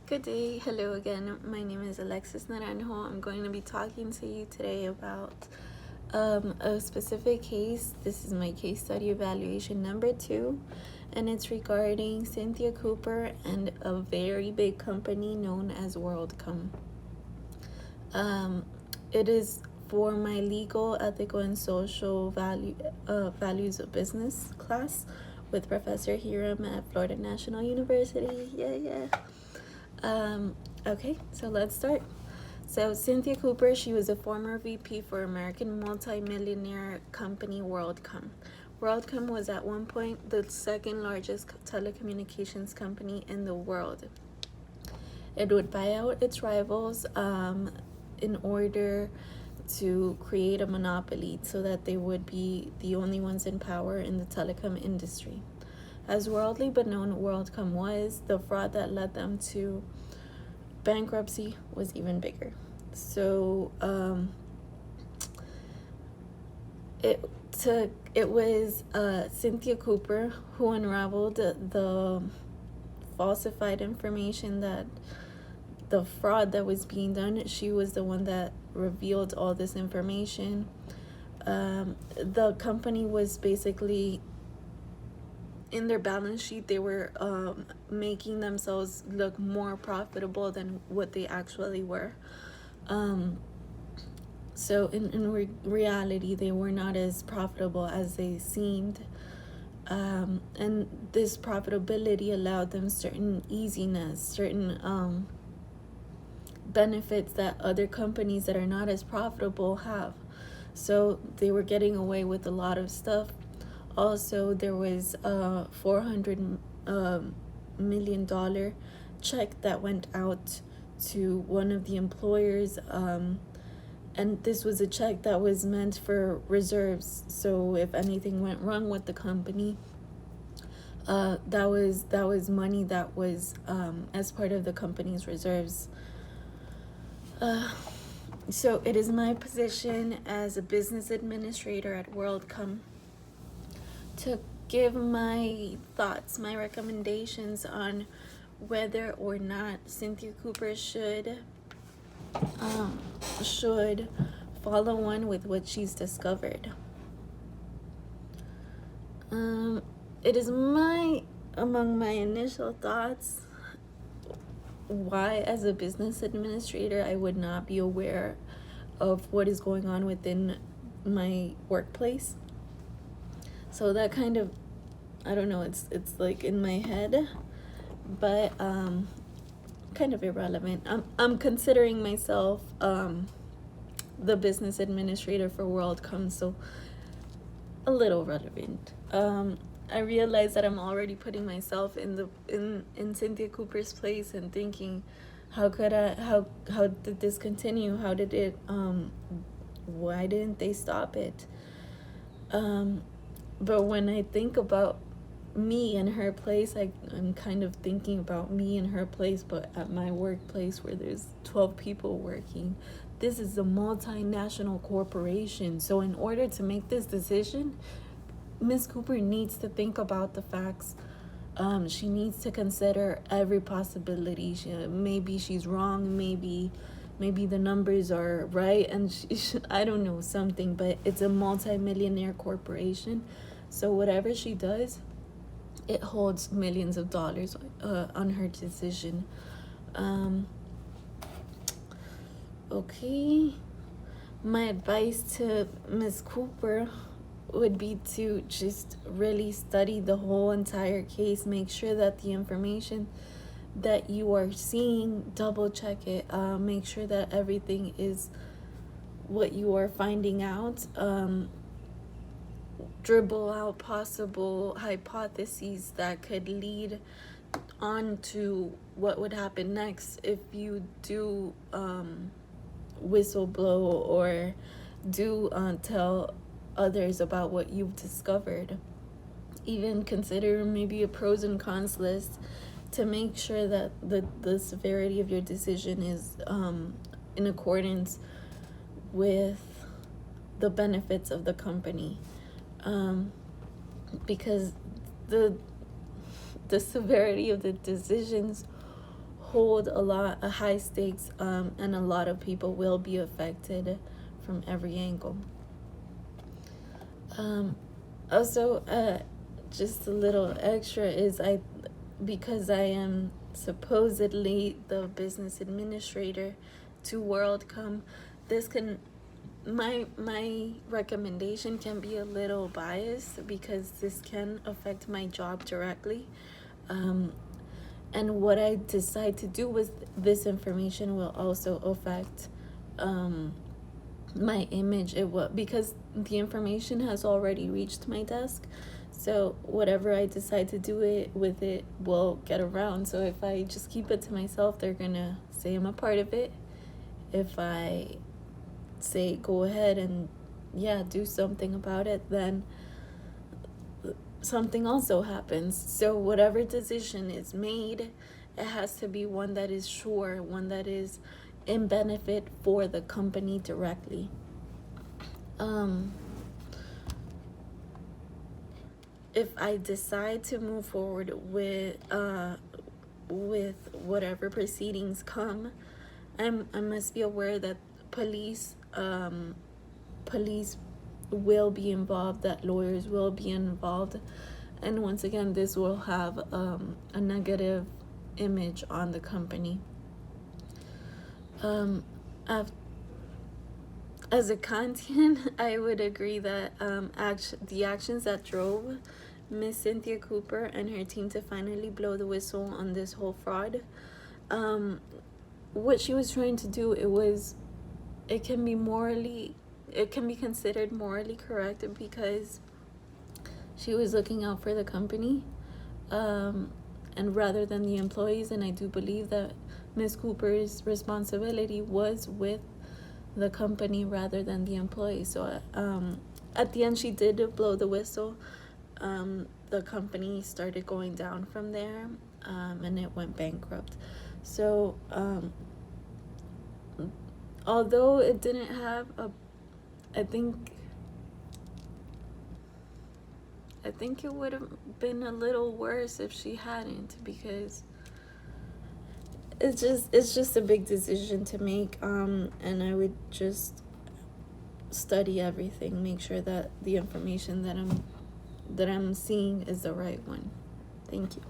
Good day. Hello again. My name is Alexis Naranjo. I'm going to be talking to you today about a specific case. This is my case study evaluation number 2, and it's regarding Cynthia Cooper and a very big company known as WorldCom. It is for my legal, ethical, and social values of business class with Professor Hiram at Florida National University. Yeah. Okay, so let's start. So Cynthia Cooper, she was a former VP for American multi-millionaire company WorldCom. WorldCom was at one point the second largest telecommunications company in the world. It would buy out its rivals in order to create a monopoly so that they would be the only ones in power in the telecom industry. As worldly but known WorldCom was, the fraud that led them to bankruptcy was even bigger. So it was Cynthia Cooper who unraveled the falsified information, that the fraud that was being done. She was the one that revealed all this information. The company was basically, in their balance sheet, they were making themselves look more profitable than what they actually were. So in reality, they were not as profitable as they seemed. And this profitability allowed them certain easiness, certain benefits that other companies that are not as profitable have. So they were getting away with a lot of stuff. Also, there was a $400 million check that went out to one of the employers, and this was a check that was meant for reserves. So if anything went wrong with the company, that was money that was as part of the company's reserves. So it is my position as a business administrator at WorldCom to give my thoughts, my recommendations on whether or not Cynthia Cooper should follow on with what she's discovered. It is among my initial thoughts why, as a business administrator, I would not be aware of what is going on within my workplace. So that kind of, I don't know, it's like in my head, but kind of irrelevant. I'm considering myself the business administrator for WorldCom, so a little relevant. I realize that I'm already putting myself in Cynthia Cooper's place and thinking, how did this continue? How did it why didn't they stop it? But when I think about me and her place, I'm kind of thinking about me and her place, but at my workplace where there's 12 people working. This is a multinational corporation. So in order to make this decision, Ms. Cooper needs to think about the facts. She needs to consider every possibility. Maybe she's wrong, maybe the numbers are right, and I don't know, something, but it's a multi-millionaire corporation. So whatever she does, it holds millions of dollars on her decision. Okay, my advice to Ms. Cooper would be to just really study the whole entire case. Make sure that the information that you are seeing, double check it. Make sure that everything is what you are finding out. Dribble out possible hypotheses that could lead on to what would happen next if you do whistleblow or do tell others about what you've discovered. Even consider maybe a pros and cons list to make sure that the severity of your decision is in accordance with the benefits of the company. Because the severity of the decisions hold a high stakes, and a lot of people will be affected from every angle. Also, just a little extra is because I am supposedly the business administrator to WorldCom, this can my recommendation can be a little biased because this can affect my job directly. And what I decide to do with this information will also affect my image. Because the information has already reached my desk, so whatever I decide to do with it will get around. So if I just keep it to myself, they're gonna say I'm a part of it. If I say go ahead and do something about it, then something also happens. So whatever decision is made, it has to be one that is sure, one that is in benefit for the company directly. If I decide to move forward with whatever proceedings come, I must be aware that police will be involved, that lawyers will be involved, and once again, this will have a negative image on the company. As a Kantian, I would agree that the actions that drove Miss Cynthia Cooper and her team to finally blow the whistle on this whole fraud, what she was trying to do, it can be considered morally correct because she was looking out for the company, and rather than the employees. And I do believe that Miss Cooper's responsibility was with the company rather than the employees. So at the end, she did blow the whistle. The company started going down from there, and it went bankrupt. So although it didn't have I think it would have been a little worse if she hadn't, because it's just a big decision to make, and I would just study everything, make sure that the information that I'm seeing is the right one. Thank you.